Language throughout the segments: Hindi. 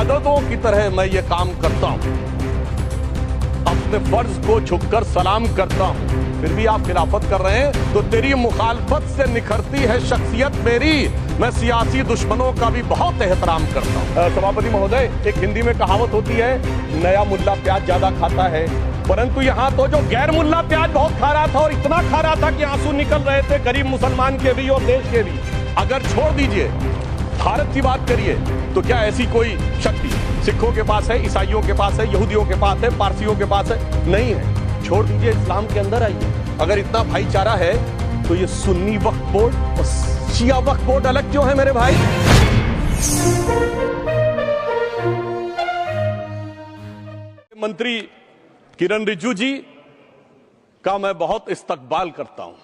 इबादतों की तरह मैं ये काम करता हूं, अपने फर्ज को झुककर सलाम करता हूं, फिर भी आप खिलाफत कर रहे हैं तो तेरी मुखालफत से निखरती है शख्सियत मेरी। मैं सियासी दुश्मनों का भी बहुत एहतराम करता हूं। सभापति महोदय, एक हिंदी में कहावत होती है, नया मुल्ला प्याज ज्यादा खाता है, परंतु यहाँ तो जो गैर मुल्ला प्याज बहुत खा रहा था और इतना खा रहा था कि आंसू निकल रहे थे गरीब मुसलमान के भी और देश के भी। अगर छोड़ दीजिए, भारत की बात करिए, तो क्या ऐसी कोई शक्ति सिखों के पास है, ईसाइयों के पास है, यहूदियों के पास है, पारसियों के पास है? नहीं है। छोड़ दीजिए, इस्लाम के अंदर आइए। अगर इतना भाईचारा है तो ये सुन्नी वक्फ बोर्ड और शिया वक्फ बोर्ड अलग क्यों है मेरे भाई? मंत्री किरण रिजिजू जी का मैं बहुत इस्तकबाल करता हूं।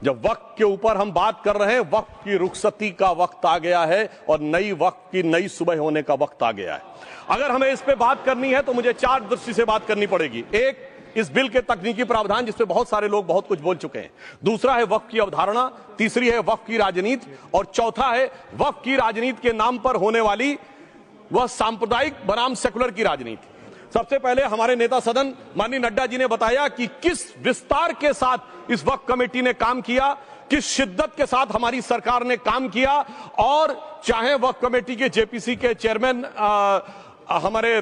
जब वक्त के ऊपर हम बात कर रहे हैं, वक्त की रुखसती का वक्त आ गया है और नई वक्त की नई सुबह होने का वक्त आ गया है। अगर हमें इस पे बात करनी है तो मुझे चार दृष्टि से बात करनी पड़ेगी। एक, इस बिल के तकनीकी प्रावधान जिस पे बहुत सारे लोग बहुत कुछ बोल चुके हैं। दूसरा है वक्फ की अवधारणा, तीसरी है वक्फ की राजनीति और चौथा है वक्फ की राजनीति के नाम पर होने वाली वह सांप्रदायिक बनाम सेकुलर की राजनीति। सबसे पहले हमारे नेता सदन माननीय नड्डा जी ने बताया कि किस विस्तार के साथ इस वक्फ कमेटी ने काम किया, किस शिद्दत के साथ हमारी सरकार ने काम किया। और चाहे वक्फ कमेटी के जेपीसी के चेयरमैन हमारे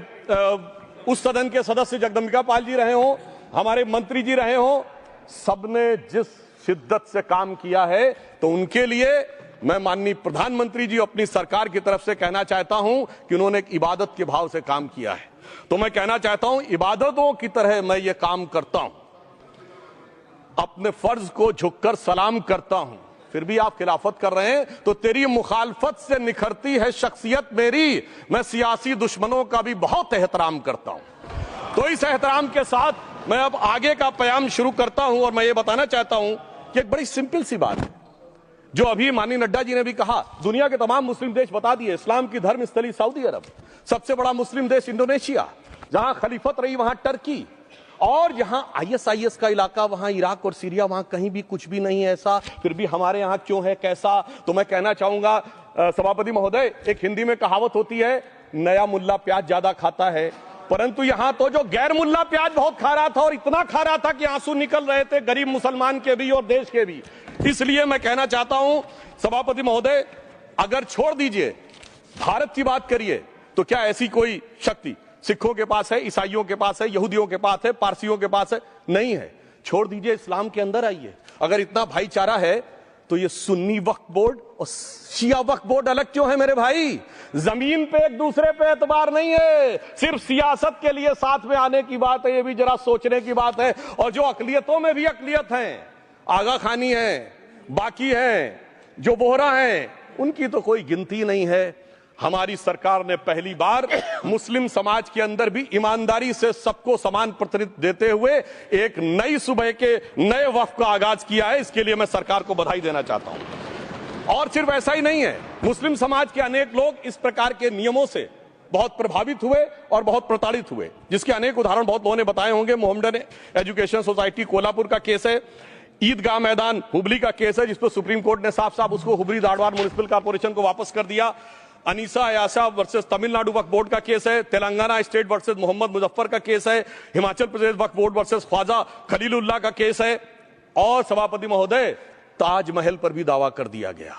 उस सदन के सदस्य जगदम्बिका पाल जी रहे हो, हमारे मंत्री जी रहे हो, सबने जिस शिद्दत से काम किया है, तो उनके लिए मैं माननीय प्रधानमंत्री जी अपनी सरकार की तरफ से कहना चाहता हूं कि उन्होंने एक इबादत के भाव से काम किया है। तो मैं कहना चाहता हूं, इबादतों की तरह मैं ये काम करता हूं, अपने फर्ज को झुककर सलाम करता हूं, फिर भी आप खिलाफत कर रहे हैं तो तेरी मुखालफत से निखरती है शख्सियत मेरी। मैं सियासी दुश्मनों का भी बहुत एहतराम करता हूं। तो इस एहतराम के साथ मैं अब आगे का बयान शुरू करता हूं और मैं ये बताना चाहता हूं कि एक बड़ी सिंपल सी बात है जो अभी माननीय नड्डा जी ने भी कहा। दुनिया के तमाम मुस्लिम देश बता दिए, इस्लाम की धर्म स्थली सऊदी अरब, सबसे बड़ा मुस्लिम देश इंडोनेशिया, जहां खलीफत रही वहां टर्की, और जहां आईएसआईएस का इलाका वहां इराक और सीरिया, वहां कहीं भी कुछ भी नहीं है ऐसा, फिर भी हमारे यहां क्यों है कैसा? तो मैं कहना चाहूंगा सभापति महोदय, एक हिंदी में कहावत होती है, नया मुल्ला प्याज ज्यादा खाता है, परंतु यहां तो जो गैर मुल्ला प्याज बहुत खा रहा था और इतना खा रहा था कि आंसू निकल रहे थे गरीब मुसलमान के भी और देश के भी। इसलिए मैं कहना चाहता हूं सभापति महोदय, अगर छोड़ दीजिए, भारत की बात करिए, तो क्या ऐसी कोई शक्ति सिखों के पास है, ईसाइयों के पास है, यहूदियों के पास है, पारसियों के पास है? नहीं है। छोड़ दीजिए, इस्लाम के अंदर आइए। अगर इतना भाईचारा है तो ये सुन्नी वक्फ बोर्ड और शिया वक्फ बोर्ड अलग क्यों है मेरे भाई? जमीन पे एक दूसरे पे एतबार नहीं है, सिर्फ सियासत के लिए साथ में आने की बात है। ये भी जरा सोचने की बात है। और जो अकलियतों में भी अकलियत है, आगा खानी है, बाकी है, जो बोहरा है, उनकी तो कोई गिनती नहीं है। हमारी सरकार ने पहली बार मुस्लिम समाज के अंदर भी ईमानदारी से सबको समान प्रतिनिधित्व देते हुए एक नई सुबह के नए वक्फ का आगाज किया है। इसके लिए मैं सरकार को बधाई देना चाहता हूं। और सिर्फ ऐसा ही नहीं है, मुस्लिम समाज के अनेक लोग इस प्रकार के नियमों से बहुत प्रभावित हुए और बहुत प्रताड़ित हुए, जिसके अनेक उदाहरण बहुत लोगों ने बताए होंगे। मोहम्मडन एजुकेशन सोसाइटी कोल्हापुर का केस है, ईदगाह मैदान हुबली का केस है, जिसपर सुप्रीम कोर्ट ने साफ साफ उसको हुबली धारवाड़ म्युनिसिपल कॉर्पोरेशन को वापस कर दिया। अनीसा अयाशा वर्सेस तमिलनाडु वक्फ बोर्ड का केस है, तेलंगाना स्टेट वर्सेस मोहम्मद मुजफ्फर का केस है, हिमाचल प्रदेश वक्फ बोर्ड वर्सेस ख्वाजा खलीलुल्लाह का केस है, और सभापति महोदय, ताजमहल पर भी दावा कर दिया गया।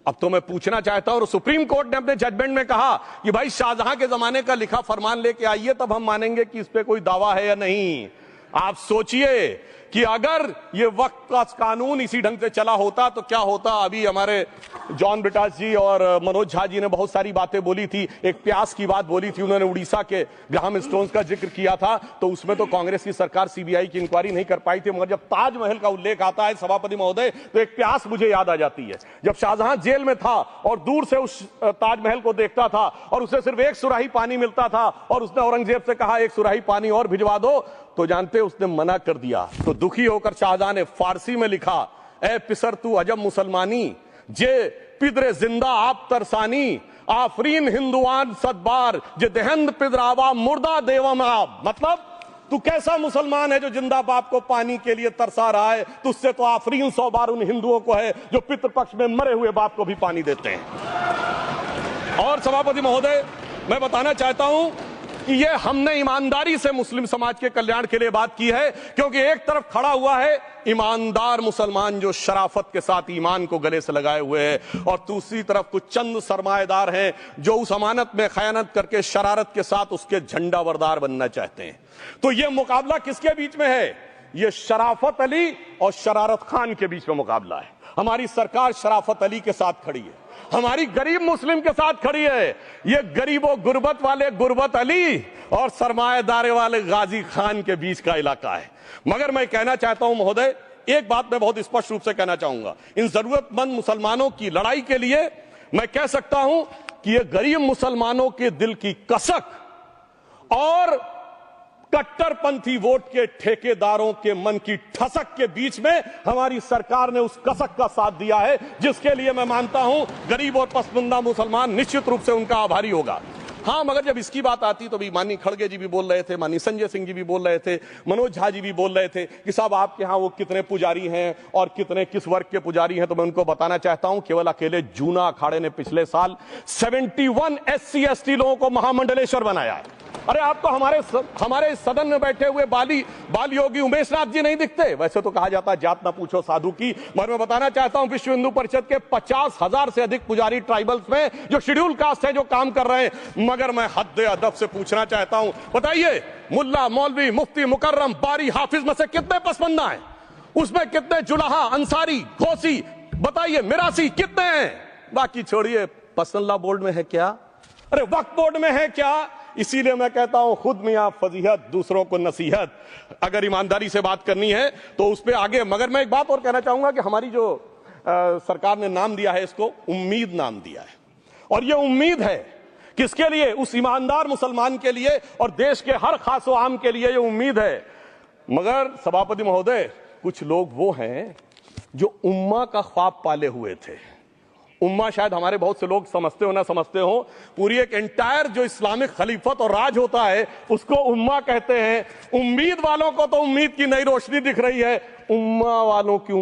अब तो मैं पूछना चाहता हूं, और सुप्रीम कोर्ट ने अपने जजमेंट में कहा कि भाई शाहजहां के जमाने का लिखा फरमान लेके आइए, तब हम मानेंगे कि इस पे कोई दावा है या नहीं। आप सोचिए कि अगर ये वक्त का कानून इसी ढंग से चला होता तो क्या होता। अभी हमारे जॉन ब्रिटास जी और मनोज झा जी ने बहुत सारी बातें बोली थी। एक प्यास की बात बोली थी उन्होंने, उड़ीसा के ग्राहम स्टोन्स का जिक्र किया था, तो उसमें तो कांग्रेस की सरकार सीबीआई की इंक्वायरी नहीं कर पाई थी। मगर जब ताजमहल का उल्लेख आता है सभापति महोदय, तो एक प्यास मुझे याद आ जाती है। जब शाहजहां जेल में था और दूर से उस ताजमहल को देखता था और उसे सिर्फ एक सुराही पानी मिलता था और उसने औरंगजेब से कहा एक सुराही पानी और भिजवा दो, तो जानते उसने मना कर दिया। तो दुखी होकर शाहजहां ने फारसी में लिखा, ए पिसर तू अजब मुसलमानी, जे पिदरे जिंदा आप तरसानी, आफरीन हिंदुआन सदबार, जे देहंद पिदरावा मुर्दा देवम आप। मतलब तू कैसा मुसलमान है जो जिंदा बाप को पानी के लिए तरसा रहा है? तुझसे तो आफरीन 100 बार उन हिंदुओं को है जो पितृपक्ष में मरे हुए बाप को भी पानी देते हैं। और सभापति महोदय, मैं बताना चाहता हूं कि ये हमने ईमानदारी से मुस्लिम समाज के कल्याण के लिए बात की है, क्योंकि एक तरफ खड़ा हुआ है ईमानदार मुसलमान जो शराफत के साथ ईमान को गले से लगाए हुए हैं, और दूसरी तरफ कुछ चंद सरमाएदार हैं जो उस अमानत में खयानत करके शरारत के साथ उसके झंडा बरदार बनना चाहते हैं। तो यह मुकाबला किसके बीच में है? यह शराफत अली और शरारत खान के बीच में मुकाबला है। हमारी सरकार शराफत अली के साथ खड़ी है, हमारी गरीब मुस्लिम के साथ खड़ी है। ये गरीबों गुर्बत वाले गुर्बत अली और सरमाएदारे वाले गाजी खान के बीच का इलाका है। मगर मैं कहना चाहता हूं महोदय, एक बात मैं बहुत स्पष्ट रूप से कहना चाहूंगा, इन जरूरतमंद मुसलमानों की लड़ाई के लिए मैं कह सकता हूं कि ये गरीब मुसलमानों के दिल की कसक और कट्टरपंथी वोट के ठेकेदारों के मन की ठसक के बीच में हमारी सरकार ने उस कसक का साथ दिया है, जिसके लिए मैं मानता हूं गरीब और पसमानदा मुसलमान निश्चित रूप से उनका आभारी होगा। हां, मगर जब इसकी बात आती तो भी माननीय खड़गे जी भी बोल रहे थे, माननीय संजय सिंह जी भी बोल रहे थे, मनोज झा जी भी बोल रहे थे कि साहब आपके यहां वो कितने पुजारी हैं और कितने किस वर्ग के पुजारी हैं। तो मैं उनको बताना चाहता हूं, केवल अकेले जूना अखाड़े ने पिछले साल 71 SC ST लोगों को महामंडलेश्वर बनाया है। अरे आपको हमारे सदन में बैठे हुए बाल योगी उमेश नाथ जी नहीं दिखते? वैसे तो कहा जाता है जात ना पूछो साधु की, मगर मैं बताना चाहता हूं विश्व हिंदू परिषद के 50,000 से अधिक पुजारी ट्राइबल्स में जो शेड्यूल कास्ट है जो काम कर रहे हैं। मगर मैं हद अदब से पूछना चाहता हूं, बताइए मुल्ला मौलवी मुफ्ती मुकर्रम बारी हाफिज में से कितने पसमंदा हैं? उसमें कितने जुलाहा अंसारी घोसी बताइए मिरासी कितने हैं? बाकी छोड़िए, पर्सनल बोर्ड में है क्या? अरे वक्फ बोर्ड में है क्या? इसीलिए मैं कहता हूं खुद मियां फजीहत दूसरों को नसीहत। अगर ईमानदारी से बात करनी है तो उस पर आगे। मगर मैं एक बात और कहना चाहूंगा कि हमारी जो सरकार ने नाम दिया है, इसको उम्मीद नाम दिया है, और यह उम्मीद है किसके लिए? उस ईमानदार मुसलमान के लिए और देश के हर खास व आम के लिए यह उम्मीद है। मगर सभापति महोदय, कुछ लोग वो हैं जो उम्मा का ख्वाब पाले हुए थे। उम्मा शायद हमारे बहुत से लोग समझते हो ना समझते हो, पूरी एक एंटायर जो इस्लामिक खलीफत और राज होता है उसको उम्मा कहते हैं। उम्मीद वालों को तो उम्मीद की नई रोशनी दिख रही है, उम्मा वालों की